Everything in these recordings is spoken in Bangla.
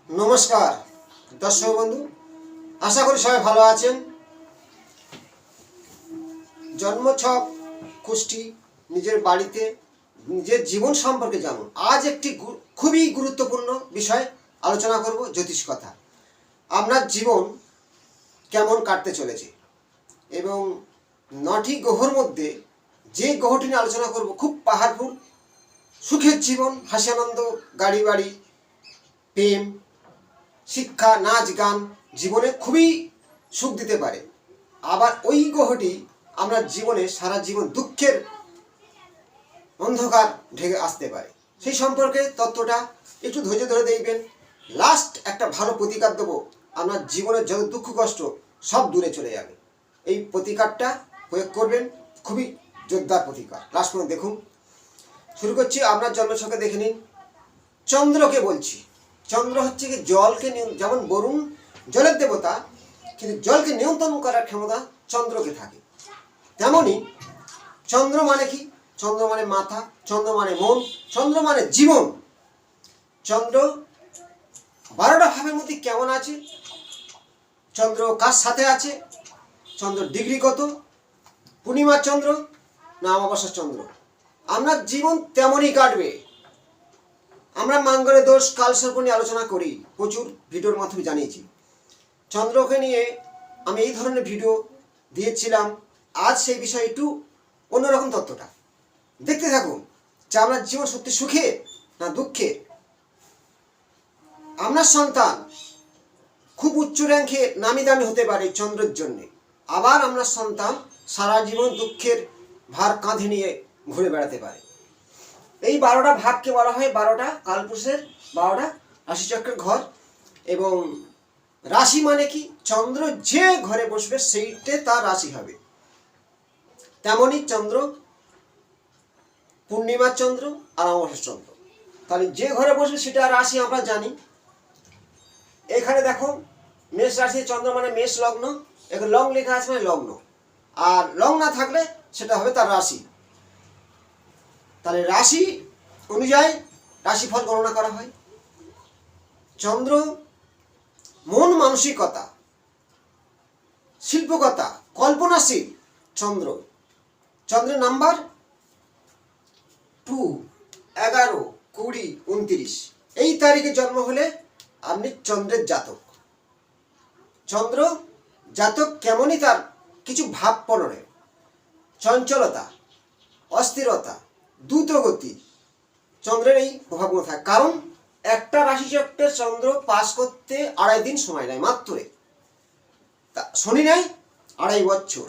নমস্কার দর্শক বন্ধু, আশা করি সবাই ভালো আছেন। জন্মছক কুষ্টি নিজের বাড়িতে নিজের জীবন সম্পর্কে জানুন। আজ একটি খুবই গুরুত্বপূর্ণ বিষয় আলোচনা করব, জ্যোতিষ কথা। আপনার জীবন কেমন কাটতে চলেছে এবং 9টি গ্রহর মধ্যে যে গ্রহটি নিয়ে আলোচনা করব খুব পাওয়ারফুল। সুখের জীবন, হাসি আনন্দ, গাড়ি বাড়ি, প্রেম, শিক্ষা, নাচ গান জীবনে খুবই সুখ দিতে পারে। আবার ওই গ্রহটি আপনার জীবনে সারা জীবন দুঃখের অন্ধকার ঢেকে আসতে পারে। সেই সম্পর্কে তথ্যটা একটু ধৈর্য ধরে দেখবেন। লাস্ট একটা ভালো প্রতিকার দেবো, আপনার জীবনের যত দুঃখ কষ্ট সব দূরে চলে যাবে। এই প্রতিকারটা প্রয়োগ করবেন, খুবই জোরদার প্রতিকার। লাস্ট পর্যন্ত দেখুন। শুরু করছি। আপনার জন্মছকে দেখে নিন। চন্দ্রকে বলছি। চন্দ্র হচ্ছে কি জলকে, যেমন বরুণ জলের দেবতা, কিন্তু জলকে নিয়ন্ত্রণ করার ক্ষমতা চন্দ্রকে থাকে। তেমনই চন্দ্র মানে কি? চন্দ্র মানে মাথা, চন্দ্র মানে মন, চন্দ্র মানে জীবন। চন্দ্র 12টা ভাবের মধ্যে কেমন আছে, চন্দ্র কার সাথে আছে, চন্দ্র ডিগ্রি কত, পূর্ণিমার চন্দ্র না অমাবস্যার চন্দ্র, আপনার জীবন তেমনই কাটবে। আমরা মঙ্গলের দোষ, কালসর্প নিয়ে আলোচনা করি, প্রচুর ভিডিওর মাধ্যমে জানিয়েছি। চন্দ্রকে নিয়ে আমি এই ধরনের ভিডিও দিয়েছিলাম। আজ সেই বিষয়ে একটু অন্যরকম তথ্যটা দেখতে থাকুন, যে আপনার জীবন সত্যি সুখে না দুঃখে। আপনার সন্তান খুব উচ্চ র্যাঙ্কে নামি দামি হতে পারে চন্দ্রের জন্যে। আবার আপনার সন্তান সারা জীবন দুঃখের ভার কাঁধে নিয়ে ঘুরে বেড়াতে পারে। এই 12টা ভাবকে বলা হয় 12টা কালপুরুষের 12টা রাশিচক্রের ঘর। এবং রাশি মানে কি? চন্দ্র যে ঘরে বসবে সেইটে তার রাশি হবে। তেমনই চন্দ্র পূর্ণিমার চন্দ্র আর অমাবস্যার চন্দ্র, তাহলে যে ঘরে বসবে সেটা রাশি আমরা জানি। এখানে দেখো মেষ রাশি, চন্দ্র মানে মেষ লগ্ন, এখানে লং লেখা আছে মানে লগ্ন, আর লং না থাকলে সেটা হবে তার রাশি। তাহলে রাশি অনুযায়ী রাশিফল গণনা করা হয়। চন্দ্র মন মানসিকতা, শিল্পকতা, কল্পনাশীল চন্দ্র। চন্দ্রের নাম্বার 2, 11, 20, 29 এই তারিখে জন্ম হলে আপনি চন্দ্রের জাতক। চন্দ্র জাতক কেমনই, তার কিছু ভাব পড়ে, চঞ্চলতা, অস্থিরতা, দ্রুতগতি, চন্দ্রের এই প্রভাবগুলো থাকে। কারণ একটা রাশিচক্রের চন্দ্র পাস করতে 2.5 দিন সময় নেয় মাত্র, শনি নেয় 2.5 বছর।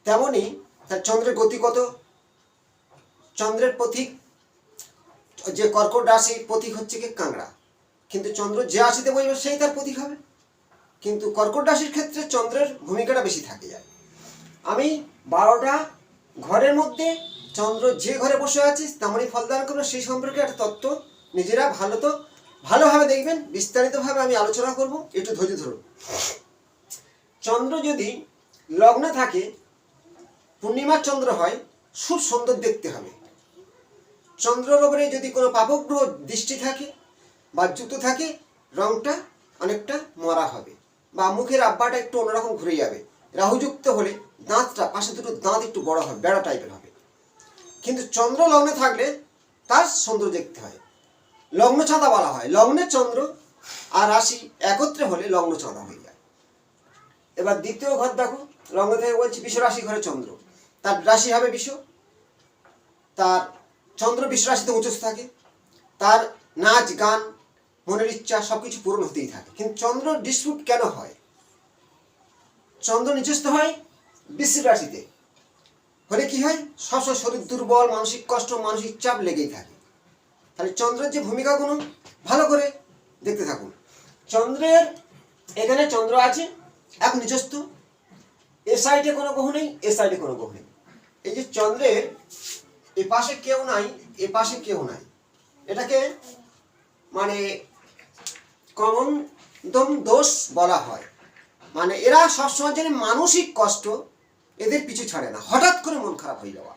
তেমনই তার চন্দ্রের গতি কত? চন্দ্রের প্রতীক, যে কর্কট রাশির প্রতীক হচ্ছে কি কাংড়া, কিন্তু চন্দ্র যে রাশিতে বসবে সেই তার প্রতীক হবে। কিন্তু কর্কট রাশির ক্ষেত্রে চন্দ্রের ভূমিকাটা বেশি থাকে যায়। আমি 12টা ঘরের মধ্যে চন্দ্র যে ঘরে বসে আছে তেমনই ফলদান করবে, সেই সম্পর্কে একটা তত্ত্ব নিজেরা ভালোভাবে দেখবেন। বিস্তারিতভাবে আমি আলোচনা করব, একটু ধৈর্য ধরুন। চন্দ্র যদি লগ্নে থাকে, পূর্ণিমার চন্দ্র হয়, খুব সুন্দর দেখতে হবে। চন্দ্রের ওপরে যদি কোনো পাপগ্রহ দৃষ্টি থাকে বা যুক্ত থাকে, রংটা অনেকটা মরা হবে বা মুখের আব্বাটা একটু অন্যরকম ঘুরে যাবে। রাহুযুক্ত হলে দাঁতটা, পাশে দুটো দাঁত একটু বড় হবে, বেড়া টাইপের হবে। কিন্তু চন্দ্র লগ্নে থাকলে তার সৌন্দর্য দেখতে হয়। লগ্ন চাঁদা বলা হয়। লগ্নে চন্দ্র আর রাশি একত্রে হলে লগ্ন চাঁদা হয়ে যায়। এবার দ্বিতীয় ঘর দেখো, লগ্ন থেকে বলছি বৃষ রাশি ঘরে চন্দ্র, তার রাশি হবে বৃষ। তার চন্দ্র বৃষ রাশিতে উচ্চস্থ থাকে, তার নাচ গান মনের ইচ্ছা সবকিছু পূরণ হতেই থাকে। কিন্তু চন্দ্র ডিসপুট কেন হয়? চন্দ্র নিচস্থ হয় বৃশ্চিক রাশিতে হলে কি হয়? সবসময় শরীর দুর্বল, মানসিক কষ্ট, মানসিক চাপ লেগেই থাকে। তাহলে চন্দ্রের যে ভূমিকাগুলো ভালো করে দেখতে থাকুন। চন্দ্রের এখানে চন্দ্র আছে এক নিচস্থ, এ সাইডে কোনো গ্রহ নেই, এ সাইডে কোনো গ্রহ নেই। এই যে চন্দ্রের এ পাশে কেউ নাই, এ পাশে কেউ নাই, এটাকে মানে কমন দোষ বলা হয়। মানে এরা সবসময় জন্য মানসিক কষ্ট এদের পিছু ছাড়ে না। হঠাৎ করে মন খারাপ হয়ে যাওয়া,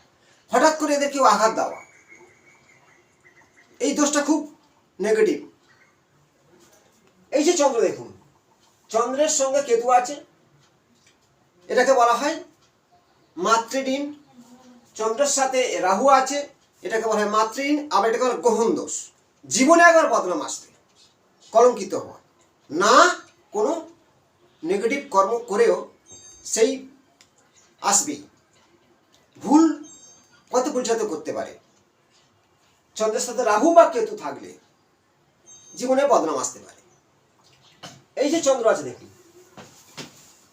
হঠাৎ করে এদের কেউ আঘাত দেওয়া, এই দোষটা খুব নেগেটিভ। যে চন্দ্র দেখুন, চন্দ্রের সঙ্গে কেতু আছে, এটাকে বলা হয় মাতৃঋণ। চন্দ্রের সাথে রাহু আছে, এটাকে বলা হয় মাতৃঋণ। আবার এটাকে বলা গ্রহণ দোষ। জীবনে একবার বদনাম আসবে, কলঙ্কিত হওয়া, না কোনো নেগেটিভ কর্ম করেও সেই আসবেই। ভুল কত পরিচালিত করতে পারে। চন্দ্রের সাথে রাহু বা কেতু থাকলে জীবনে বদনাম আসতে পারে। এই যে চন্দ্র আছে দেখুন,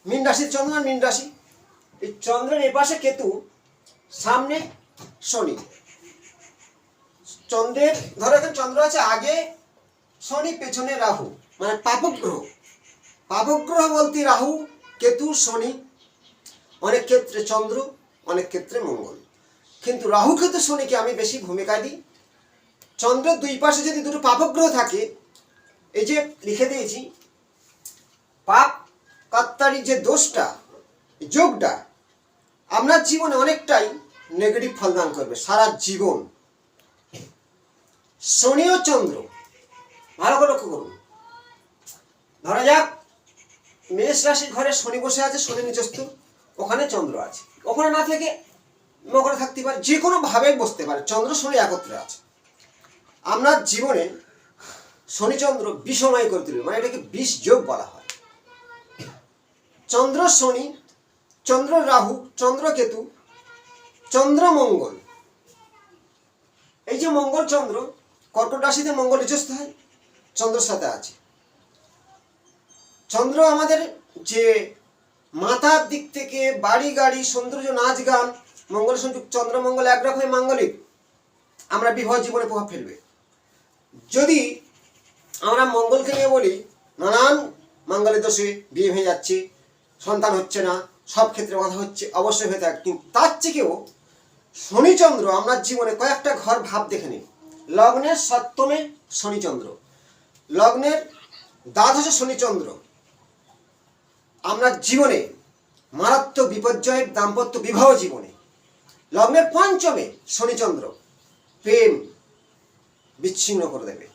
মীন রাশির চন্দ্র আর মীন রাশি। এই চন্দ্রের এপাশে কেতু, সামনে শনি। চন্দ্রের ধরো এখন চন্দ্র আছে আগে শনি, পেছনে রাহু, মানে পাপগ্রহ। পাপগ্রহ বলতে রাহু, কেতু, শনি, অনেক ক্ষেত্রে চন্দ্র, অনেক ক্ষেত্রে মঙ্গল। কিন্তু রাহু কেতু শনিকে আমি বেশি ভূমিকা দিই। চন্দ্রের দুই পাশে যদি দুটো পাপগ্রহ থাকে, এই যে লিখে দিয়েছি, পাপ কাত্তারি যে দোষটা, যোগটা আপনার জীবনে অনেকটাই নেগেটিভ ফলদান করবে সারা জীবন। শনি ও চন্দ্র ভালো করে লক্ষ্য করুন। ধরা যাক মেষ রাশির ঘরে শনি বসে আছে, শনি নিচস্থ, ওখানে চন্দ্র আছে। ওখানে না থেকে মকরে থাকতে পারে, যে কোনো ভাবে বসতে পারে। চন্দ্র শনি একত্রে আছে, আপনার জীবনে শনি চন্দ্র বিষময় করে তুলবে, মানে এটাকে বিষ যোগ বলা হয়। চন্দ্র শনি, চন্দ্র রাহু, চন্দ্র কেতু, চন্দ্র মঙ্গল। এই যে মঙ্গল চন্দ্র, কর্কট রাশিতে মঙ্গল নিচস্থ হয়, চন্দ্রের সাথে আছে। চন্দ্র আমাদের যে মাথার দিক থেকে বাড়ি গাড়ি সৌন্দর্য নাচ গান, মঙ্গল সংযুক্ত চন্দ্র মঙ্গল এক রকমের মাঙ্গলিক, আমরা বিবাহ জীবনে প্রভাব ফেলবে। যদি আমরা মঙ্গলকে নিয়ে বলি নানান মাঙ্গলিক দোষে বিয়ে হয়ে যাচ্ছে, সন্তান হচ্ছে না, সব ক্ষেত্রে বাধা হচ্ছে, অবশ্যই হয়ে থাকে। কিন্তু তার থেকেও শনিচন্দ্র আপনার জীবনে কয়েকটা ঘর ভাব দেখে নিন। লগ্নের সপ্তমে শনিচন্দ্র, লগ্নের দ্বাদশে শনিচন্দ্র আপনার জীবনে মারাত্মক বিপর্যয়, দাম্পত্য বিবাহ জীবনে। লগ্নের পঞ্চমে শনিচন্দ্র প্রেম বিচ্ছিন্ন করে দেবে।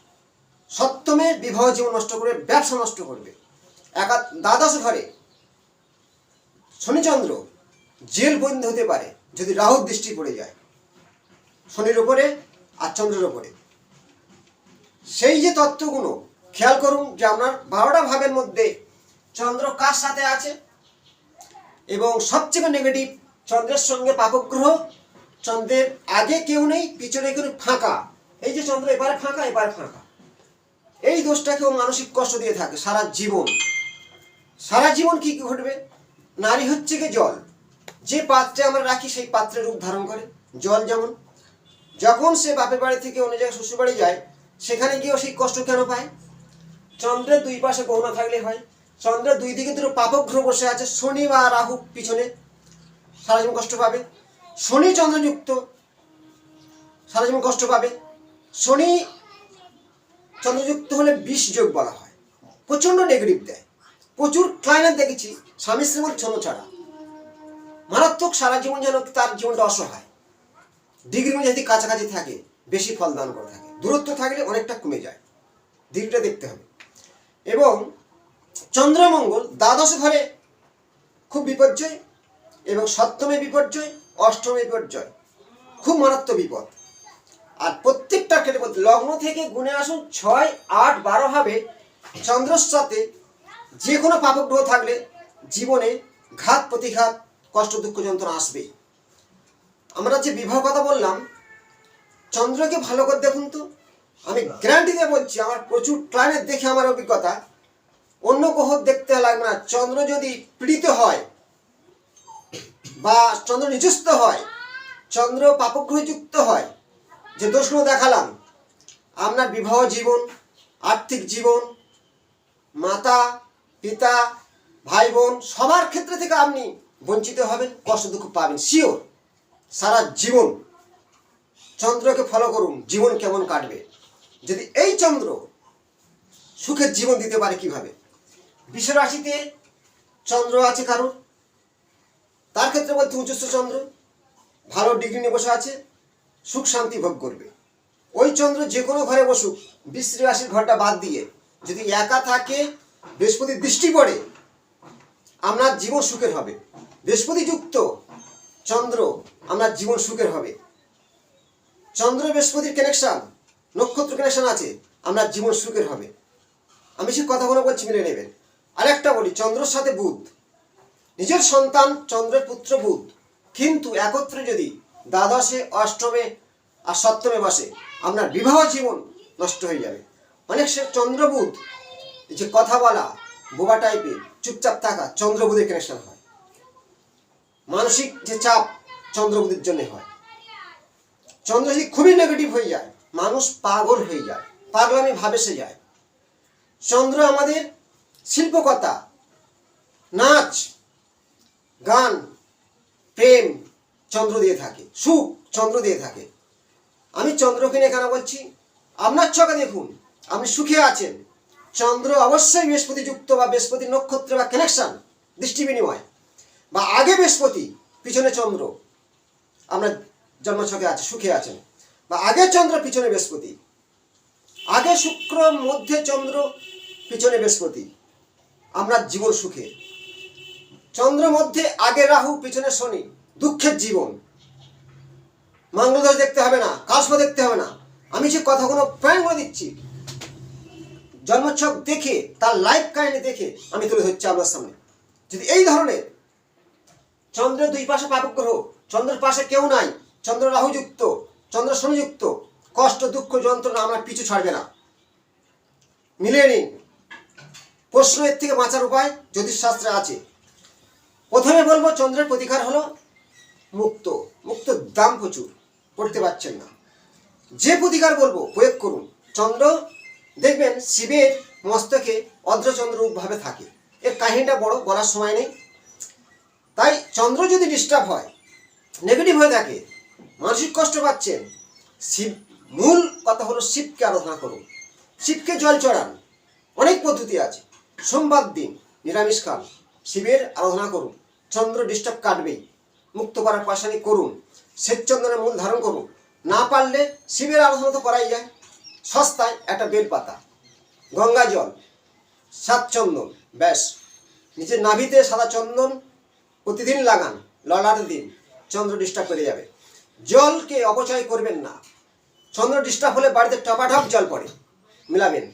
সপ্তমে বিবাহ জীবন নষ্ট করবে, ব্যবসা নষ্ট করবে। দ্বাদশ ঘরে শনিচন্দ্র জেল বন্ধ হতে পারে যদি রাহুর দৃষ্টি পড়ে যায় শনির উপরে আর চন্দ্রের উপরে। সেই যে তত্ত্বগুলো খেয়াল করুন যে আপনার 12টা ভাবের মধ্যে চন্দ্র কার সাথে আছে, এবং সবচেয়ে নেগেটিভ চন্দ্রের সঙ্গে পাপগ্রহ। চন্দ্রের আগে কেউ নেই, পিছনে কেউ ফাঁকা। এই যে চন্দ্র এবারে ফাঁকা, এবারে ফাঁকা, এই দোষটাকেও মানসিক কষ্ট দিয়ে থাকে সারা জীবন। সারা জীবন কি ঘটবে? নারী হচ্ছে কি জল, যে পাত্রে আমরা রাখি সেই পাত্রে রূপ ধারণ করে। জল যেমন, যখন সে বাপের বাড়ি থেকে অন্য জায়গায় শ্বশুর বাড়ি যায়, সেখানে গিয়েও সেই কষ্ট কেন পায়? চন্দ্রের দুই পাশে গহনা থাকলে হয়। চন্দ্রের দুই দিকে দুটো পাপগ্রহ বসে আছে, শনি বা রাহু পিছনে, সারা জীবন কষ্ট পাবে। শনি চন্দ্রযুক্ত, সারা জীবন কষ্ট পাবে। শনি চন্দ্রযুক্ত হলে বিষ যোগ বলা হয়, প্রচন্ড নেগেটিভ দেয়। প্রচুর ক্লায়েন্ট দেখেছি স্বামী স্ত্রীর মধ্যে ছন্ন ছাড়া, মারাত্মক, সারা জীবন যেন তার জীবনটা অসহায়। ডিগ্রি যদি কাছাকাছি থাকে বেশি ফল দান করে থাকে, দূরত্ব থাকলে অনেকটা কমে যায়। ডিগ্রিটা দেখতে হবে। এবং চন্দ্রমঙ্গল দ্বাদশ ঘরে খুব বিপর্যয়, এবং সপ্তমে বিপর্যয়, অষ্টমে বিপর্যয়, খুব মারাত্মক বিপদ। আর প্রত্যেকটা ক্ষেত্রে বলতে লগ্ন থেকে গুণে আসুন 6, 8, 12 ভাবে চন্দ্রের সাথে যে কোনো পাপগ্রহ থাকলে জীবনে ঘাত প্রতিঘাত, কষ্ট, দুঃখ, যন্ত্রণা আসবেই। আমরা যে বিবাহ কথা বললাম, চন্দ্রকে ভালো করে দেখুন তো। আমি গ্যারান্টি দিয়ে বলছি, আমার প্রচুর ক্লায়েন্ট দেখে আমার অভিজ্ঞতা, অন্য গ্রহ দেখতে লাগবে না। চন্দ্র যদি পীড়িত হয় বা চন্দ্র নিচস্থ হয়, চন্দ্র পাপগ্রহযুক্ত হয়, যে দোষগুলো দেখালাম, আপনার বিবাহ জীবন, আর্থিক জীবন, মাতা পিতা ভাই বোন সবার ক্ষেত্রে থেকে আপনি বঞ্চিত হবেন, কষ্ট দুঃখ পাবেন শিওর সারা জীবন। চন্দ্রকে ফলো করুন, জীবন কেমন কাটবে। যদি এই চন্দ্র সুখের জীবন দিতে পারে কিভাবে। বৃষ রাশিতে চন্দ্র আছে কারোর, তার ক্ষেত্রে বলতে উচ্চস্থ চন্দ্র, ভালো ডিগ্রি নিয়ে বসে আছে, সুখ শান্তি ভোগ করবে। ওই চন্দ্র যে কোনো ঘরে বসুক, বৃষ রাশির ঘরটা বাদ দিয়ে যদি একা থাকে, বৃহস্পতির দৃষ্টি পড়ে, আপনার জীবন সুখের হবে। বৃহস্পতি যুক্ত চন্দ্র, আপনার জীবন সুখের হবে। চন্দ্র বৃহস্পতির কানেকশন, নক্ষত্র কানেকশন আছে, আপনার জীবন সুখের হবে। আমি সে কথাগুলো বলছি, মিলে নেবেন। আরেকটা বলি, চন্দ্রের সাথে বুধ, নিজের সন্তান চন্দ্রের পুত্র বুধ, কিন্তু একত্রে যদি দ্বাদশে, অষ্টমে আর সপ্তমে বসে, আপনার বিবাহ জীবন নষ্ট হয়ে যাবে। অনেক সে চন্দ্র বুধ, যে কথা বলা, বোবা টাইপের, চুপচাপ থাকা, চন্দ্র বুধের কানেকশন হয়। মানসিক যে চাপ চন্দ্র বুধের জন্য হয়। চন্দ্র যদি খুবই নেগেটিভ হয়ে যায়, মানুষ পাগল হয়ে যায়, পাগলামি ভাবে সে যায়। চন্দ্র আমাদের শিল্পকথা, নাচ, গান, প্রেম চন্দ্র দিয়ে থাকে, সুখ চন্দ্র দিয়ে থাকে। আমি চন্দ্রকে নিয়ে কেন বলছি, আপনার চোখে দেখুন, আপনি সুখে আছেন, চন্দ্র অবশ্যই বৃহস্পতি যুক্ত বা বৃহস্পতি নক্ষত্র বা কানেকশন, দৃষ্টি বিনিময়, বা আগে বৃহস্পতি পিছনে চন্দ্র, আপনার জন্মছকে আছে, সুখে আছেন, বা আগে চন্দ্র পিছনে বৃহস্পতি, আগে শুক্র মধ্যে চন্দ্র পিছনে বৃহস্পতি, আপনার জীবন সুখে। চন্দ্র মধ্যে আগে রাহু পিছনে শনি, দুঃখের জীবন। মঙ্গলদোষ দেখতে হবে না, কালসর্প দেখতে হবে না, আমি যে কথাগুলো প্রায় বলে দিচ্ছি, জন্মছক দেখে, তার লাইফ কাহিনী দেখে আমি তুলে ধরছি আপনার সামনে। যদি এই ধরনের চন্দ্রের দুই পাশে পাপক গ্রহ, চন্দ্রের পাশে কেউ নাই, চন্দ্র রাহু যুক্ত, চন্দ্র শনি যুক্ত, কষ্ট, দুঃখ, যন্ত্রণা আমার পিছু ছাড়বে না। মিলিয়ে নিন। প্রশ্ন এর থেকে বাঁচার উপায় জ্যোতিষশাস্ত্রে আছে। প্রথমে বলবো, চন্দ্রের প্রতিকার হলো মুক্ত। মুক্ত দাম প্রচুর, পড়তে পারছেন না। যে প্রতিকার বলবো প্রয়োগ করুন। চন্দ্র দেখবেন শিবের মস্তকে অর্ধচন্দ্র রূপভাবে থাকে। এর কাহিনীটা বড়, বলার সময় নেই। তাই চন্দ্র যদি ডিস্টার্ব হয়, নেগেটিভ হয়ে থাকে, মানসিক কষ্ট পাচ্ছেন, শিব, মূল কথা হলো শিবকে আরাধনা করুন, শিবকে জল চড়ান। অনেক পদ্ধতি আছে। সোমবার দিন নিরামিষ খান, শিবের আরাধনা করুন, চন্দ্র ডিস্টার্ব কাটবেই। মুক্ত করার পাশানি করুন, শ্বেতচন্দনের মূল ধারণ করুন। না পারলে শিবের আরাধনা তো করাই যায়। সস্তায় একটা বেলপাতা, গঙ্গা জল, সাত চন্দন, ব্যাস। নিজের নাভিতে সাদা চন্দন প্রতিদিন লাগান, ললাট দিন, চন্দ্র ডিস্টার্ব করে যাবে। জলকে অপচয় করবেন না। চন্দ্র ডিস্টার্ব হলে বাড়িতে টপাটপ জল পড়ে, মিলাবেন।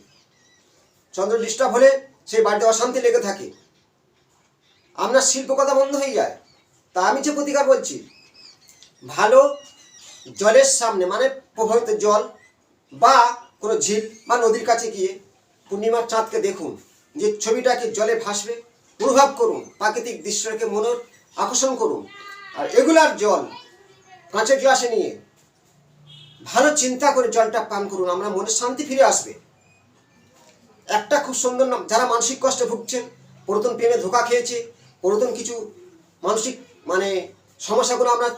চন্দ্র ডিস্টার্ব হলে সেই বাড়িতে অশান্তি লেগে থাকে, আপনার শিল্পকথা বন্ধ হয়ে যায়। তা আমি যে প্রতিকার বলছি, ভালো জলের সামনে, মানে প্রবাহিত জল বা কোনো ঝিল বা নদীর কাছে গিয়ে পূর্ণিমার চাঁদকে দেখুন, যে ছবিটাকে জলে ভাসবে, অনুভব করুন, প্রাকৃতিক দৃশ্যকে মনের আকর্ষণ করুন। আর এগুলার জল কাঁচের গ্লাসে নিয়ে ভালো চিন্তা করে জলটা পান করুন, আমরা মনে শান্তি ফিরে আসবে। একটা খুব সুন্দর নাম, যারা মানসিক কষ্টে ভুগছেন, পুরাতন প্রেমে ধোঁকা খেয়েছে, পুরাতন কিছু মানসিক সমস্যাগুলো আমরা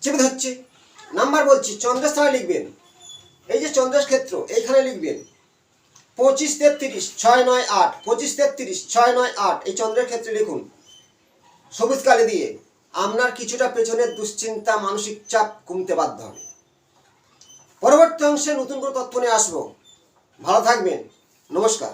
চেপে ধরছে, নাম্বার বলছি, চন্দ্রের স্থানে লিখবেন। এই যে চন্দ্রের ক্ষেত্র, এইখানে লিখবেন 2533-698, 2533-698, এই চন্দ্রের ক্ষেত্রে লিখুন সবুজ কালি দিয়ে। আপনার কিছুটা পেছনের দুশ্চিন্তা, মানসিক চাপ কমতে বাধ্য হবে। পরবর্তী অংশে নতুন করে তথ্য নিয়ে আসবো। ভালো থাকবেন, নমস্কার।